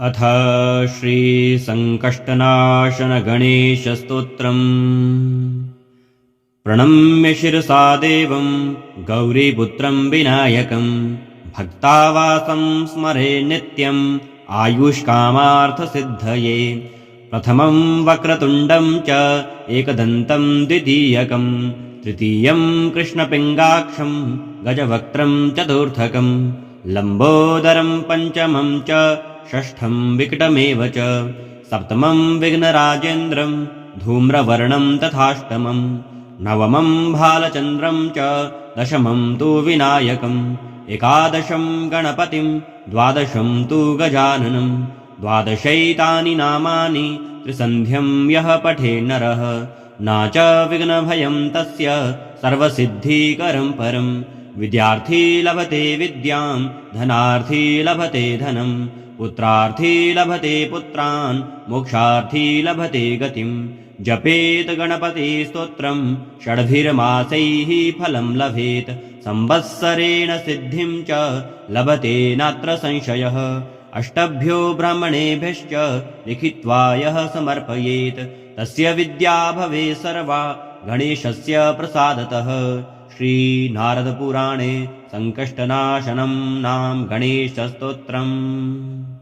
अथ श्रीसङ्कष्टनाशनगणेशस्तोत्रम्। प्रणम्य शिरसा देवं गौरीपुत्रं विनायकं भक्तावासं स्मरे नित्यम् आयुष्कामार्थसिद्धये। प्रथमं वक्रतुण्डं च एकदन्तं द्वितीयकं तृतीयं कृष्णपिङ्गाक्षं गजवक्त्रं चतुर्थकं लम्बोदरं पञ्चमं च षष्ठं विकटमेव च सप्तमं विघ्नराजेन्द्रं धूम्रवर्णं तथाष्टमं नवमं भालचन्द्रं च दशमं तु विनायकम् एकादशं गणपतिं द्वादशं तु गजाननं द्वादशैतानि नामानि त्रिसन्ध्यं यः पठे नरः न च विघ्नभयं तस्य सर्वसिद्धिकरं परम्। विद्यार्थी लभते विद्यां धनार्थी लभते धनं पुत्रार्थी लभते पुत्रान् मोक्षार्थी लभते गतिम्। जपेत गणपति स्तोत्रं षड्भिर्मासैः फलं लभेत संवत्सरेण सिद्धिं च लभते नात्र संशयः। अष्टभ्यो ब्राह्मणेभ्यश्च लिखित्वा यः समर्पयेत् तस्य विद्या भवेत् सर्वा गणेशस्य प्रसादतः। श्रीनारदपुराणे संकष्टनाशनं नाम गणेशस्तोत्रम्।